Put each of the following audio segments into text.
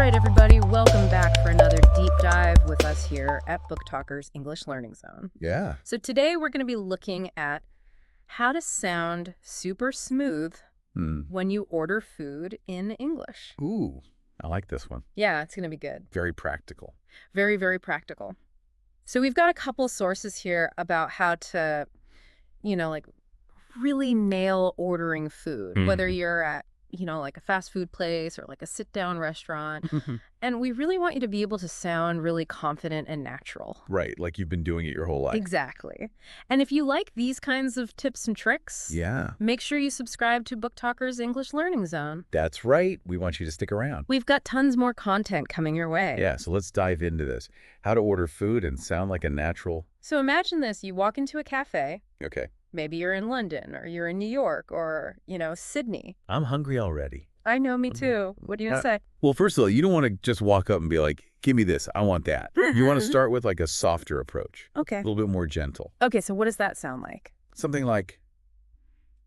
right, everybody, welcome back for another deep dive with us here at Book Talkers English Learning Zone. Yeah. So today we're going to be looking at how to sound super smooth when you order food in English. Ooh, I like this one. Yeah, it's going to be good. Very practical. Very, very practical. So we've got a couple sources here about how to, really nail ordering food, whether you're at like a fast food place or like a sit-down restaurant. And we really want you to be able to sound really confident and natural. Right, like you've been doing it your whole life. Exactly. And if you like these kinds of tips and tricks, make sure you subscribe to Book Talkers English Learning Zone. That's right. We want you to stick around. We've got tons more content coming your way. Yeah, so let's dive into this. How to order food and sound like a natural... So imagine this. You walk into a cafe. Okay. Maybe you're in London or you're in New York or, Sydney. I'm hungry already. I know, me too. What are you going to say? Well, first of all, you don't want to just walk up and be like, give me this, I want that. You want to start with like a softer approach. Okay. A little bit more gentle. Okay, so what does that sound like? Something like,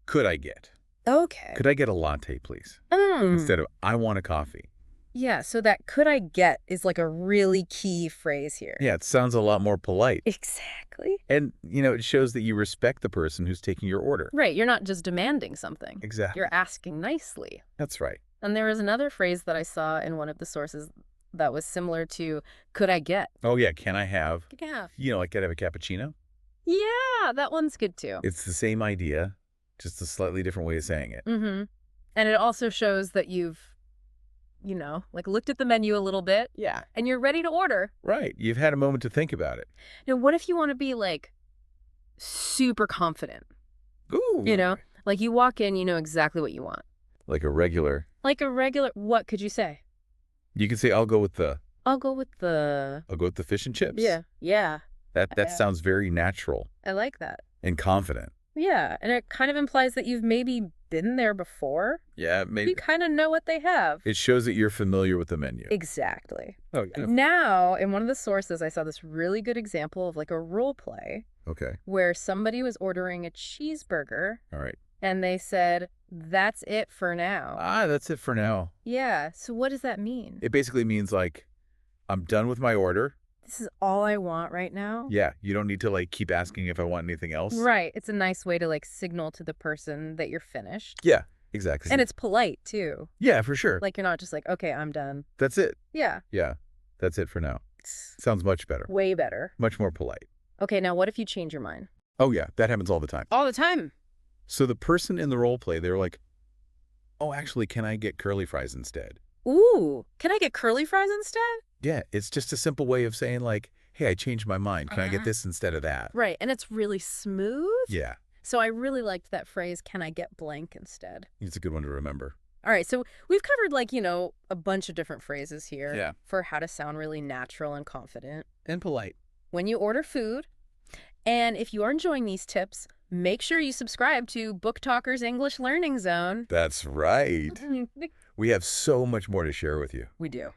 could I get? Okay. Could I get a latte, please? Instead of, I want a coffee. Yeah, so that could I get is like a really key phrase here. Yeah, it sounds a lot more polite. Exactly. And, it shows that you respect the person who's taking your order. Right, you're not just demanding something. Exactly. You're asking nicely. That's right. And there was another phrase that I saw in one of the sources that was similar to, could I get? Oh, yeah, can I have? Yeah. Like, can I have a cappuccino? Yeah, that one's good too. It's the same idea, just a slightly different way of saying it. And it also shows that you've, looked at the menu a little bit. Yeah. And you're ready to order. Right. You've had a moment to think about it. Now, what if you want to be, super confident? Ooh. Like you walk in, you know exactly what you want. Like a regular. What could you say? You can say, I'll go with the fish and chips. Yeah. Yeah. That sounds very natural. I like that. And confident. Yeah. And it kind of implies that you've maybe been there before. Yeah, maybe. You kind of know what they have. It shows that you're familiar with the menu. Exactly. Oh, yeah. Now, in one of the sources, I saw this really good example of like a role play. Okay. Where somebody was ordering a cheeseburger. All right. And they said, that's it for now. That's it for now. Yeah. So what does that mean? It basically means like, I'm done with my order. This is all I want right now. Yeah. You don't need to keep asking if I want anything else. Right. It's a nice way to signal to the person that you're finished. Yeah, exactly. And it's polite too. Yeah, for sure. Like you're not just like, okay, I'm done. That's it. Yeah. Yeah. That's it for now. Sounds much better. Way better. Much more polite. Okay, now what if you change your mind? Oh, yeah. That happens all the time. All the time. So the person in the role play, they're like, oh, actually, can I get curly fries instead? Ooh, can I get curly fries instead? Yeah, it's just a simple way of saying hey, I changed my mind. Can I get this instead of that? Right, and it's really smooth. Yeah. So I really liked that phrase, can I get blank instead? It's a good one to remember. All right, so we've covered a bunch of different phrases here for how to sound really natural and confident. And polite. When you order food. And if you are enjoying these tips, make sure you subscribe to Book Talkers English Learning Zone. That's right. We have so much more to share with you. We do.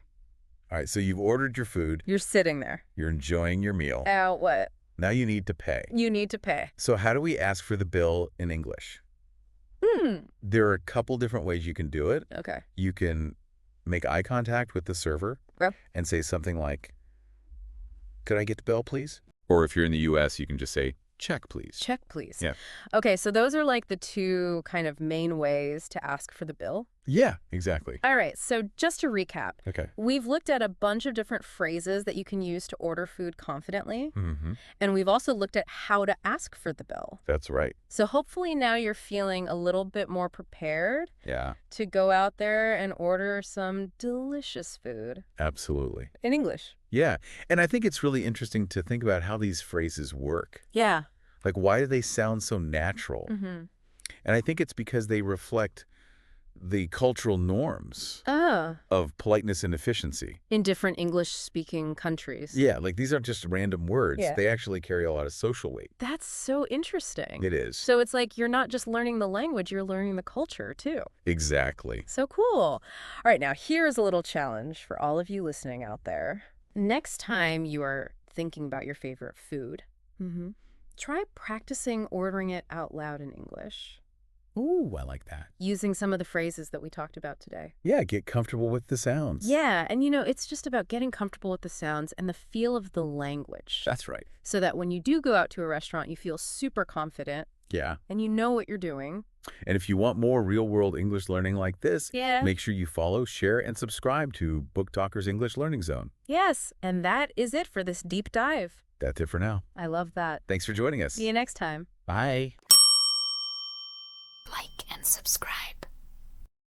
All right, so you've ordered your food. You're sitting there. You're enjoying your meal. What? Now you need to pay. You need to pay. So how do we ask for the bill in English? There are a couple different ways you can do it. Okay. You can make eye contact with the server and say something like, could I get the bill, please? Or if you're in the U.S., you can just say, check, please. Check, please. Yeah. Okay, so those are the two kind of main ways to ask for the bill. Yeah, exactly. All right, so just to recap. Okay. We've looked at a bunch of different phrases that you can use to order food confidently. And we've also looked at how to ask for the bill. That's right. So hopefully now you're feeling a little bit more prepared to go out there and order some delicious food. Absolutely. In English. Yeah. And I think it's really interesting to think about how these phrases work. Yeah. Why do they sound so natural? And I think it's because they reflect the cultural norms of politeness and efficiency. In different English-speaking countries. Yeah, these aren't just random words. Yeah. They actually carry a lot of social weight. That's so interesting. It is. So it's you're not just learning the language, you're learning the culture, too. Exactly. So cool. All right, now here's a little challenge for all of you listening out there. Next time you are thinking about your favorite food, try practicing ordering it out loud in English. Ooh, I like that. Using some of the phrases that we talked about today. Yeah, get comfortable with the sounds. Yeah, and it's just about getting comfortable with the sounds and the feel of the language. That's right. So that when you do go out to a restaurant, you feel super confident. Yeah. And you know what you're doing. And if you want more real-world English learning like this, Yeah. make sure you follow, share, and subscribe to Book Talkers English Learning Zone. Yes, and that is it for this deep dive. That's it for now. I love that. Thanks for joining us. See you next time. Bye. Like and subscribe.